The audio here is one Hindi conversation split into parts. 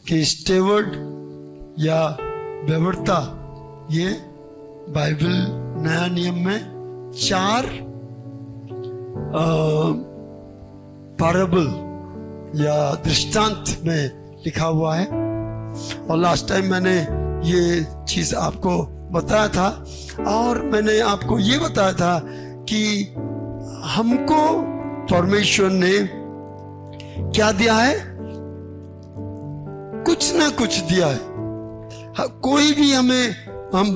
कि स्टेवर्ड या व्यवरता, ये बाइबल नया नियम में 4 पैराबल या दृष्टांत में लिखा हुआ है। और लास्ट टाइम मैंने ये चीज आपको बताया था, और मैंने आपको ये बताया था कि हमको परमेश्वर ने क्या दिया है, कुछ ना कुछ दिया है। कोई भी हम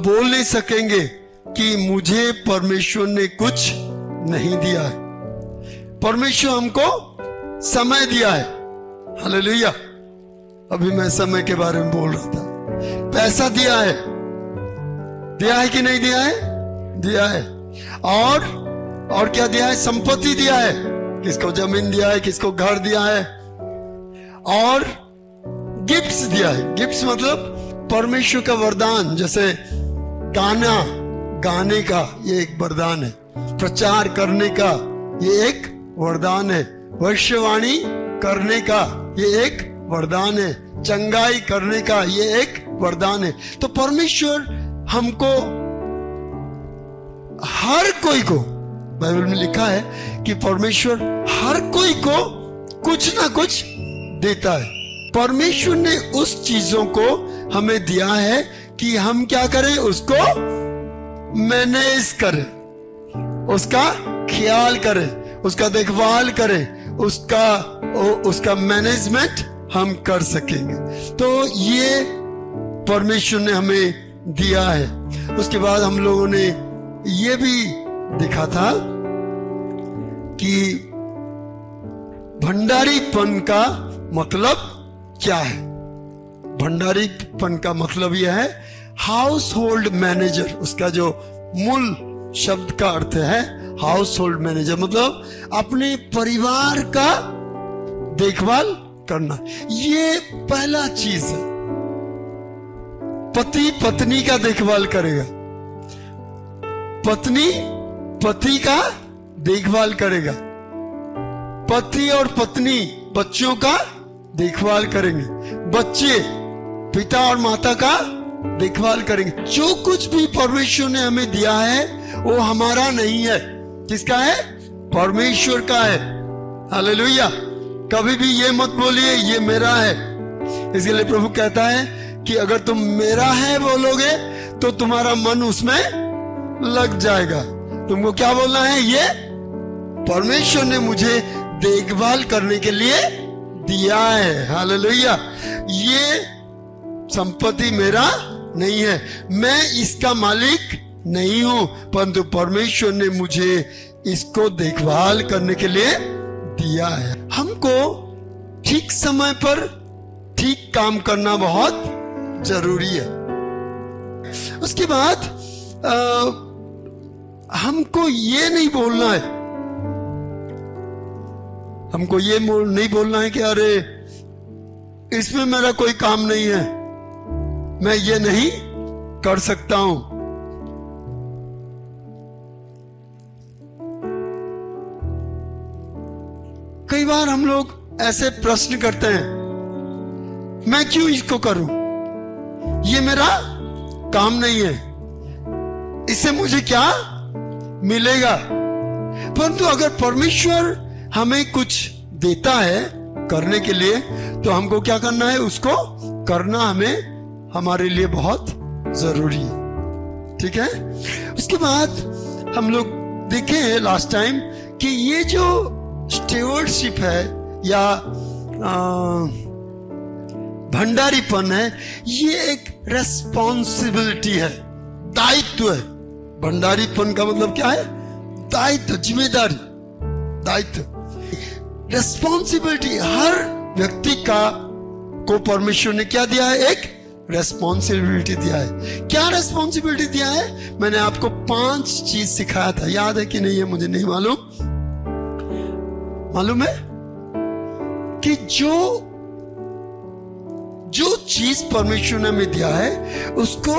बोल नहीं सकेंगे कि मुझे परमेश्वर ने कुछ नहीं दिया है। परमेश्वर हमको समय दिया है, हालेलुया। अभी मैं समय के बारे में बोल रहा था। पैसा दिया है कि नहीं दिया है? दिया है। और क्या दिया है? संपत्ति दिया है। किसको जमीन दिया है, किसको घर दिया है, और गिफ्ट्स दिया है। गिफ्ट्स मतलब परमेश्वर का वरदान, जैसे गाने का ये एक वरदान है, प्रचार करने का ये एक वरदान है, भविष्यवाणी करने का ये एक वरदान है, चंगाई करने का ये एक वरदान है। तो परमेश्वर हमको, हर कोई को, बाइबल में लिखा है कि परमेश्वर हर कोई को कुछ ना कुछ देता है। परमेश्वर ने उस चीजों को हमें दिया है कि हम क्या करें, उसको मैनेज करें, उसका ख्याल करें, उसका देखभाल करें, उसका मैनेजमेंट हम कर सकेंगे। तो ये परमेश्वर ने हमें दिया है। उसके बाद हम लोगों ने ये भी देखा था कि भंडारीपन का मतलब क्या है। भंडारीपन का मतलब यह है हाउस होल्ड मैनेजर। उसका जो मूल शब्द का अर्थ है हाउस होल्ड मैनेजर, मतलब अपने परिवार का देखभाल करना। ये पहला चीज है। पति पत्नी का देखभाल करेगा, पत्नी पति का देखभाल करेगा, पति और पत्नी बच्चों का देखभाल करेंगे, बच्चे पिता और माता का देखभाल करेंगे। जो कुछ भी परमेश्वर ने हमें दिया है वो हमारा नहीं है। किसका है? परमेश्वर का है। हालेलुया। कभी भी ये मत बोलिए ये मेरा है। इसलिए प्रभु कहता है कि अगर तुम मेरा है बोलोगे तो तुम्हारा मन उसमें लग जाएगा। तुमको क्या बोलना है? ये परमेश्वर ने मुझे देखभाल करने के लिए दिया है। हालेलुया। ये संपत्ति मेरा नहीं है, मैं इसका मालिक नहीं हूं, परंतु परमेश्वर ने मुझे इसको देखभाल करने के लिए दिया है। हमको ठीक समय पर ठीक काम करना बहुत जरूरी है। उसके बाद हमको ये नहीं बोलना है, हमको ये नहीं बोलना है कि अरे इसमें मेरा कोई काम नहीं है, मैं ये नहीं कर सकता हूं। कई बार हम लोग ऐसे प्रश्न करते हैं, मैं क्यों इसको करूं, ये मेरा काम नहीं है, इससे मुझे क्या मिलेगा। परंतु अगर परमेश्वर हमें कुछ देता है करने के लिए तो हमको क्या करना है, उसको करना हमें हमारे लिए बहुत जरूरी है। ठीक है। उसके बाद हम लोग देखे लास्ट टाइम कि ये जो स्टीवर्डशिप है या भंडारीपन है, ये एक रेस्पॉन्सिबिलिटी है, दायित्व है। भंडारीपन का मतलब क्या है? दायित्व, जिम्मेदारी, दायित्व, रेस्पॉन्सिबिलिटी। हर व्यक्ति को परमेश्वर ने क्या दिया है? एक रेस्पॉन्सिबिलिटी दिया है। क्या रेस्पॉन्सिबिलिटी दिया है? मैंने आपको 5 चीज सिखाया था, याद है कि नहीं है मुझे नहीं मालूम है कि जो चीज परमेश्वर ने हमें दिया है उसको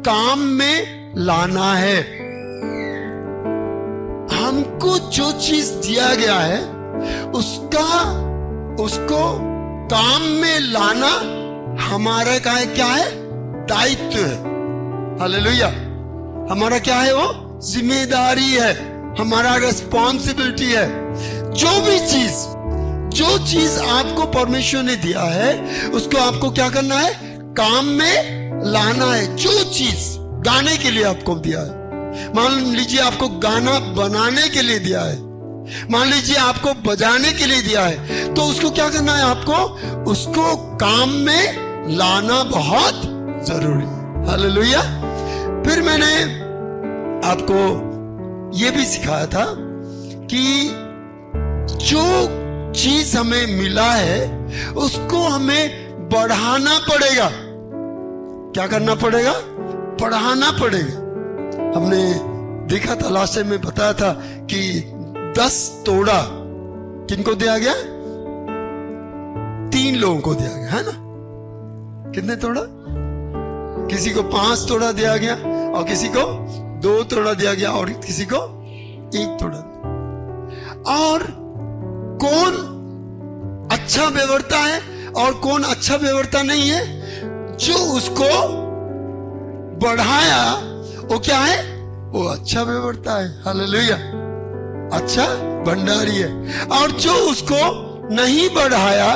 काम में लाना है। हमको जो चीज दिया गया है उसको काम में लाना हमारा क्या है? दायित्व है। हालेलुया। हमारा क्या है? वो जिम्मेदारी है, हमारा रिस्पॉन्सिबिलिटी है। जो चीज आपको परमेश्वर ने दिया है उसको आपको क्या करना है? काम में लाना है। जो चीज गाने के लिए आपको दिया है, मान लीजिए आपको गाना बनाने के लिए दिया है, मान लीजिए आपको बजाने के लिए दिया है, तो उसको क्या करना है? आपको उसको काम में लाना बहुत जरूरी है। हालेलुया। फिर मैंने आपको यह भी सिखाया था कि जो चीज हमें मिला है उसको हमें बढ़ाना पड़ेगा। क्या करना पड़ेगा? बढ़ाना पड़ेगा। हमने देखा था, लास्ट टाइम में बताया था कि 10 तोड़ा किनको दिया गया? 3 लोगों को दिया गया, है ना? कितने तोड़ा? किसी को 5 तोड़ा दिया गया, और किसी को 2 तोड़ा दिया गया, और किसी को 1 तोड़ा। और कौन अच्छा व्यवहारता है और कौन अच्छा व्यवहारता नहीं है? जो उसको बढ़ाया वो क्या है? वो अच्छा व्यवहारता है। हालेलुया। अच्छा भंडारी है। और जो उसको नहीं बढ़ाया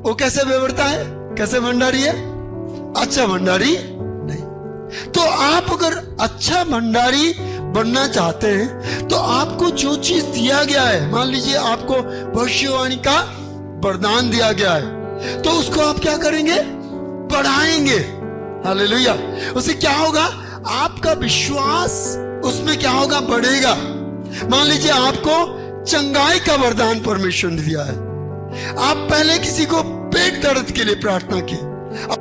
वो कैसे व्यवहारता है? कैसे भंडारी है? अच्छा भंडारी नहीं। तो आप अगर अच्छा भंडारी बनना चाहते हैं तो आपको जो चीज दिया गया है, मान लीजिए आपको भविष्यवाणी का वरदान दिया गया है, तो उसको आप क्या करेंगे? बढ़ाएंगे। हालेलुया। उससे क्या होगा? आपका विश्वास उसमें क्या होगा? बढ़ेगा। मान लीजिए आपको चंगाई का वरदान परमेश्वर ने दिया है, आप पहले किसी को पेट दर्द के लिए प्रार्थना की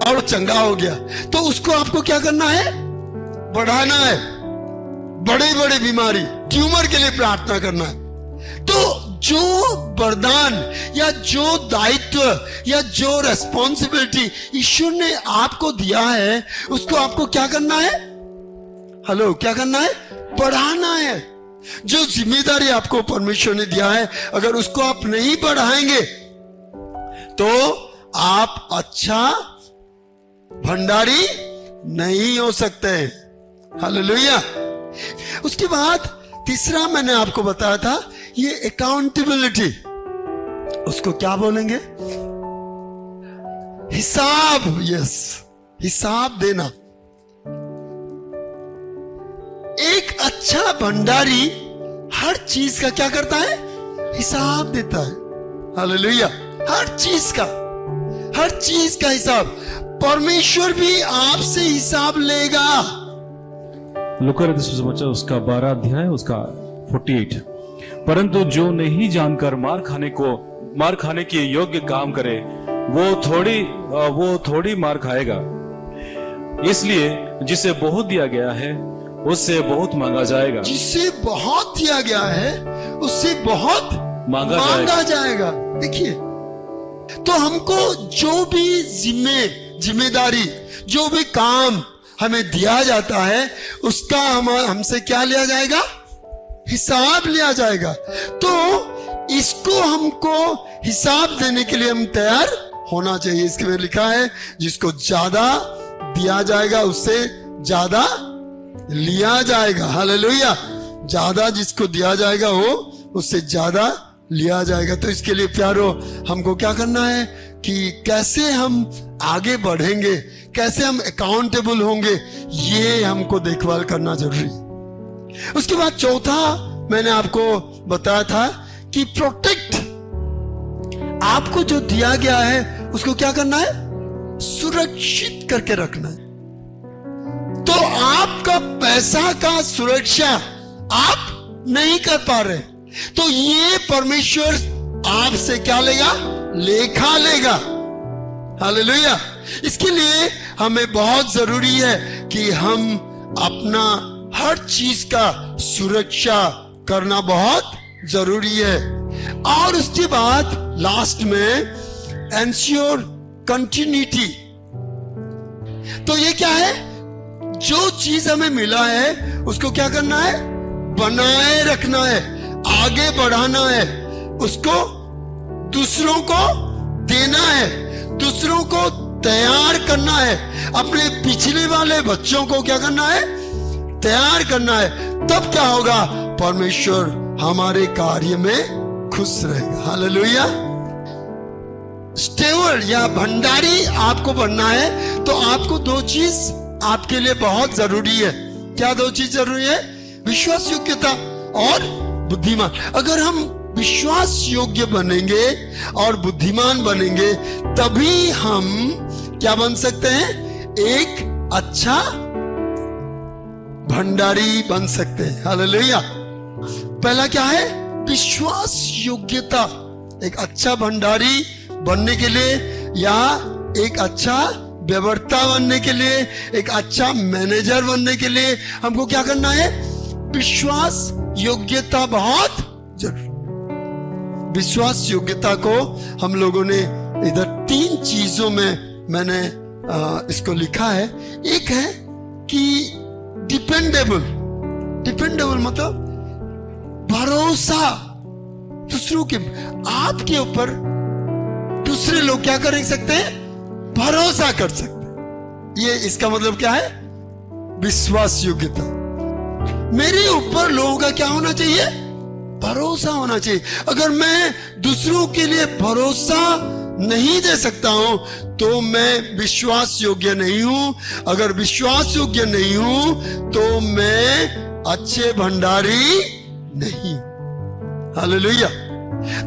और चंगा हो गया, तो उसको आपको क्या करना है? बढ़ाना है। बड़े बड़े बीमारी, ट्यूमर के लिए प्रार्थना करना है। तो जो वरदान या जो दायित्व या जो रेस्पॉन्सिबिलिटी ईश्वर ने आपको दिया है उसको आपको क्या करना है? हेलो, क्या करना है? बढ़ाना है। जो जिम्मेदारी आपको परमेश्वर ने दिया है, अगर उसको आप नहीं बढ़ाएंगे तो आप अच्छा भंडारी नहीं हो सकते। हालेलुया। उसके बाद तीसरा मैंने आपको बताया था, ये अकाउंटेबिलिटी, उसको क्या बोलेंगे? हिसाब। यस, हिसाब देना। एक अच्छा भंडारी हर चीज का क्या करता है? हिसाब देता है। हालेलुया। हर चीज का हिसाब। परमेश्वर भी आपसे हिसाब लेगा। लूका रचित सुसमाचार उसका 12 अध्याय उसका 48। परंतु जो नहीं जानकर मार खाने के योग्य काम करे वो थोड़ी मार खाएगा। इसलिए जिसे बहुत दिया गया है उससे बहुत मांगा जाएगा। जिसे बहुत दिया गया है उससे बहुत मांगा जाएगा। देखिए, तो हमको जो भी जिम्मेदारी, जो भी काम हमें दिया जाता है उसका हमसे क्या लिया जाएगा? हिसाब लिया जाएगा। तो इसको हमको हिसाब देने के लिए हम तैयार होना चाहिए। इसके में लिखा है, जिसको ज्यादा दिया जाएगा उससे ज्यादा लिया जाएगा। हालेलुया। ज्यादा जिसको दिया जाएगा वो उससे ज्यादा लिया जाएगा। तो इसके लिए प्यारो हमको क्या करना है कि कैसे हम आगे बढ़ेंगे, कैसे हम अकाउंटेबल होंगे, ये हमको देखभाल करना जरूरी है। उसके बाद चौथा मैंने आपको बताया था कि प्रोटेक्ट। आपको जो दिया गया है उसको क्या करना है? सुरक्षित करके रखना है। तो आपका पैसा का सुरक्षा आप नहीं कर पा रहे, तो ये परमेश्वर आपसे क्या लेगा? लेखा लेगा। हालेलुया। इसके लिए हमें बहुत जरूरी है कि हम अपना हर चीज का सुरक्षा करना बहुत जरूरी है। और उसके बाद लास्ट में एंश्योर कंटिन्यूटी। तो ये क्या है? जो चीज हमें मिला है उसको क्या करना है? बनाए रखना है, आगे बढ़ाना है, उसको दूसरों को देना है, दूसरों को तैयार करना है, अपने पिछले वाले बच्चों को क्या करना है, तैयार करना है। तब क्या होगा, परमेश्वर हमारे कार्य में खुश रहेगा। हालेलुया। स्टेवर्ड या भंडारी आपको बनना है तो आपको दो चीज आपके लिए बहुत जरूरी है। क्या दो चीज जरूरी है? विश्वास योग्यता और बुद्धिमान। अगर हम विश्वास योग्य बनेंगे और बुद्धिमान बनेंगे तभी हम क्या बन सकते हैं, एक अच्छा भंडारी बन सकते हैं। हालेलुया। पहला क्या है, विश्वास योग्यता। एक अच्छा भंडारी बनने के लिए या एक अच्छा व्यवक्ता बनने के लिए, एक अच्छा मैनेजर बनने के लिए हमको क्या करना है, विश्वास योग्यता बहुत जरूरी। विश्वास योग्यता को हम लोगों ने इधर 3 चीजों में मैंने इसको लिखा है। एक है कि डिपेंडेबल। डिपेंडेबल मतलब भरोसा, दूसरों के, आपके ऊपर दूसरे लोग क्या कर सकते हैं, भरोसा कर सकते हैं। ये इसका मतलब क्या है, विश्वास योग्यता। मेरे ऊपर लोगों का क्या होना चाहिए, भरोसा होना चाहिए। अगर मैं दूसरों के लिए भरोसा नहीं दे सकता हूं तो मैं विश्वास योग्य नहीं हूं। अगर विश्वास योग्य नहीं हूं तो मैं अच्छे भंडारी नहीं। हालेलुया।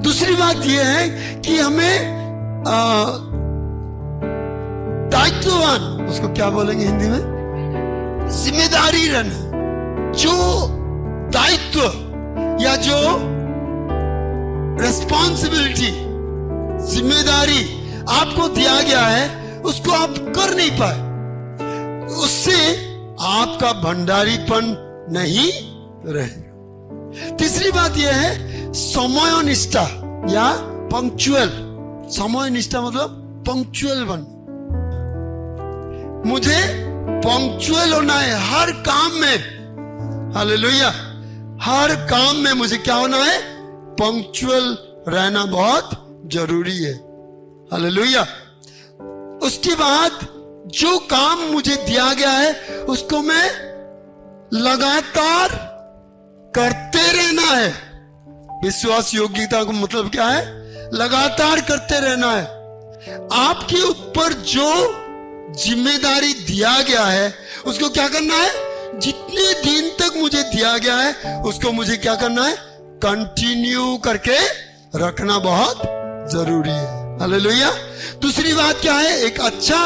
दूसरी बात यह है कि हमें दायित्ववान, उसको क्या बोलेंगे हिंदी में, जिम्मेदारी रहना। जो दायित्व या जो रिस्पॉन्सिबिलिटी, जिम्मेदारी आपको दिया गया है उसको आप कर नहीं पाए, उससे आपका भंडारीपन नहीं रहेगा। तीसरी बात यह है समयनिष्ठा या पंक्चुअल। समयनिष्ठा मतलब पंक्चुअल बन। मुझे पंक्चुअल होना है हर काम में। हालेलुया। हर काम में मुझे क्या होना है, पंक्चुअल रहना बहुत जरूरी है। हालेलुया। उसके बाद जो काम मुझे दिया गया है उसको मैं लगातार करते रहना है। विश्वास योग्यता का मतलब क्या है, लगातार करते रहना है। आपके ऊपर जो जिम्मेदारी दिया गया है उसको क्या करना है, जितने दिन तक मुझे दिया गया है उसको मुझे क्या करना है, कंटिन्यू करके रखना बहुत जरूरी है। हालेलुया। दूसरी बात क्या है, एक अच्छा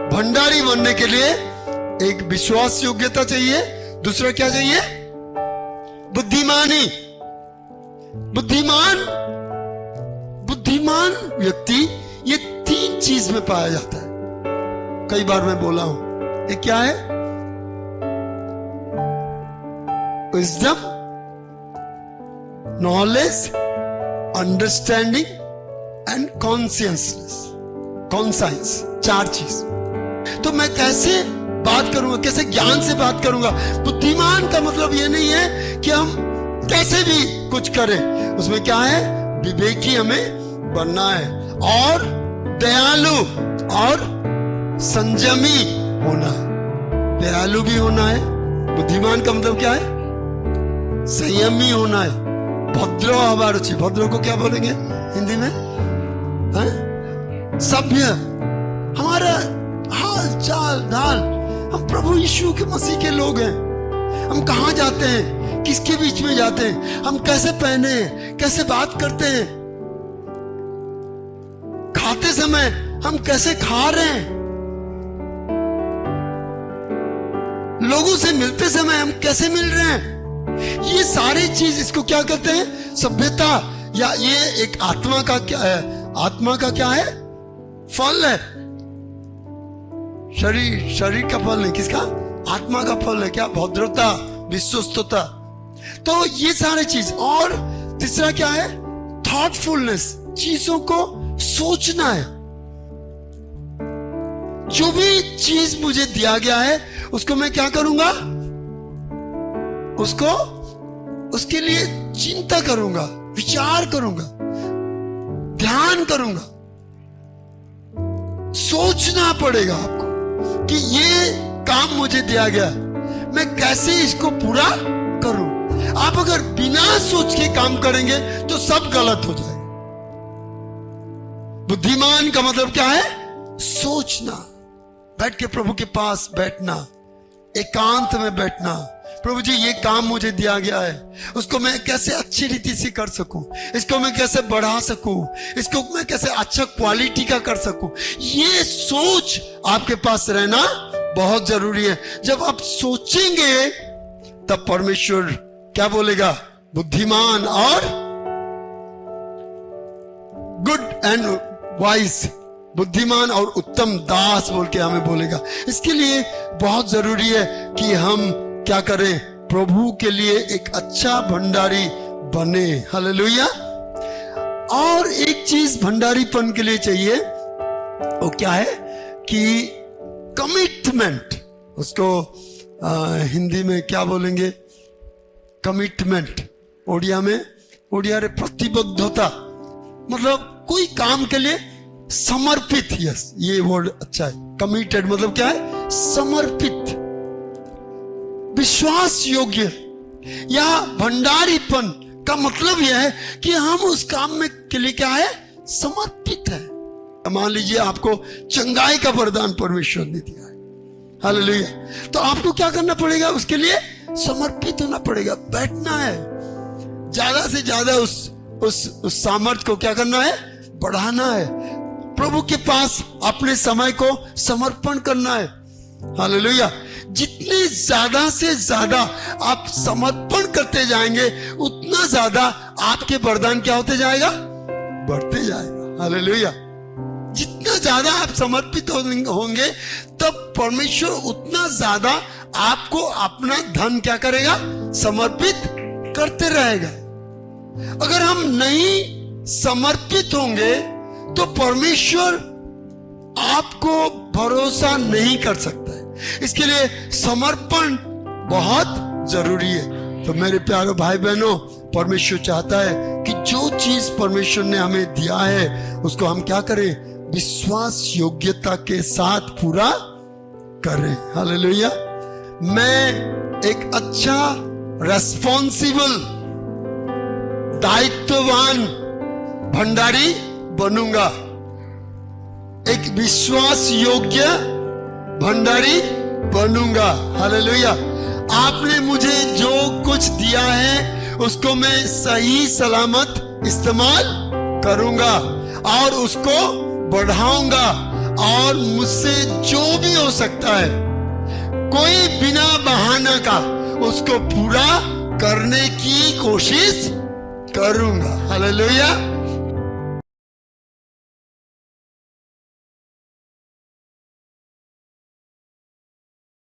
भंडारी बनने के लिए एक विश्वास योग्यता चाहिए। दूसरा क्या चाहिए, बुद्धिमानी। बुद्धिमान व्यक्ति ये 3 चीज में पाया जाता है। कई बार मैं बोला हूं, ये क्या है, wisdom, knowledge, understanding and consciousness. 4 चीज। तो मैं कैसे बात करूंगा, कैसे ज्ञान से बात करूंगा। बुद्धिमान का मतलब ये नहीं है कि हम कैसे भी कुछ करें, उसमें क्या है, विवेकी हमें बनना है और दयालु और संयमी होना है। दयालु भी होना है। बुद्धिमान का मतलब क्या है, संयमी होना है। भद्रो अवारुचि, भद्रो को क्या बोलेंगे हिंदी में, सभ्य। हमारा हाल चाल ढाल, हम प्रभु यीशु के मसीह के लोग हैं। हम कहां जाते हैं, किसके बीच में जाते हैं, हम कैसे पहने हैं, कैसे बात करते हैं, खाते समय हम कैसे खा रहे हैं, लोगों से मिलते समय हम कैसे मिल रहे हैं। ये सारी चीज, इसको क्या कहते हैं, सभ्यता। या ये एक आत्मा का क्या है, आत्मा का क्या है, फल है। शरीर का फल नहीं, किसका, आत्मा का फल है। क्या, भद्रता, विश्वस्तता। तो ये सारे चीज। और तीसरा क्या है, थॉटफुलनेस, चीजों को सोचना है। जो भी चीज मुझे दिया गया है उसको मैं क्या करूंगा, उसके लिए चिंता करूंगा, विचार करूंगा, ध्यान करूंगा। सोचना पड़ेगा आपको कि ये काम मुझे दिया गया, मैं कैसे इसको पूरा करूं। आप अगर बिना सोच के काम करेंगे तो सब गलत हो जाएगा। बुद्धिमान का मतलब क्या है? सोचना, बैठ के प्रभु के पास बैठना, एकांत में बैठना। प्रभु जी ये काम मुझे दिया गया है, उसको मैं कैसे अच्छी रीति से कर सकूं, इसको मैं कैसे बढ़ा सकूं, इसको मैं कैसे अच्छा क्वालिटी का कर सकूं। ये सोच आपके पास रहना बहुत जरूरी है। जब आप सोचेंगे तब परमेश्वर क्या बोलेगा? बुद्धिमान और गुड एंड वाइज, बुद्धिमान और उत्तम दास बोल के हमें बोलेगा। इसके लिए बहुत जरूरी है कि हम क्या करें? प्रभु के लिए एक अच्छा भंडारी बने। हालेलुया। और एक चीज भंडारीपन के लिए चाहिए, वो क्या है कि कमिटमेंट। उसको हिंदी में क्या बोलेंगे? कमिटमेंट। ओडिया में, ओडिया रे प्रतिबद्धता, मतलब कोई काम के लिए समर्पित। यस, ये वर्ड अच्छा है। कमिटेड मतलब क्या है? समर्पित, विश्वास योग्य। या भंडारीपन का मतलब यह है कि हम उस काम में के लिए क्या है? समर्पित है। मान लीजिए आपको चंगाई का वरदान परमेश्वर ने दिया है, हालेलुया, तो आपको क्या करना पड़ेगा? उसके लिए समर्पित होना पड़ेगा, बैठना है, ज्यादा से ज्यादा उस सामर्थ्य को क्या करना है? बढ़ाना है, प्रभु के पास अपने समय को समर्पण करना है। हालेलुया। जितने ज्यादा से ज्यादा आप समर्पण करते जाएंगे उतना ज्यादा आपके वरदान क्या होते जाएगा? बढ़ते जाएगा। हालेलुया। जितना ज्यादा आप समर्पित होंगे तब परमेश्वर उतना ज्यादा आपको अपना धन क्या करेगा? समर्पित करते रहेगा। अगर हम नहीं समर्पित होंगे तो परमेश्वर आपको भरोसा नहीं कर सकता है। इसके लिए समर्पण बहुत जरूरी है। तो मेरे प्यारे भाई बहनों, परमेश्वर चाहता है कि जो चीज परमेश्वर ने हमें दिया है उसको हम क्या करें? विश्वास योग्यता के साथ पूरा करें। हालेलुया। मैं एक अच्छा रेस्पॉन्सिबल, दायित्ववान भंडारी बनूंगा, एक विश्वास योग्य भंडारी बनूंगा। हालेलुया। आपने मुझे जो कुछ दिया है उसको मैं सही सलामत इस्तेमाल करूंगा और उसको बढ़ाऊंगा, और मुझसे जो भी हो सकता है कोई बिना बहाना का उसको पूरा करने की कोशिश करूंगा। हालेलुया।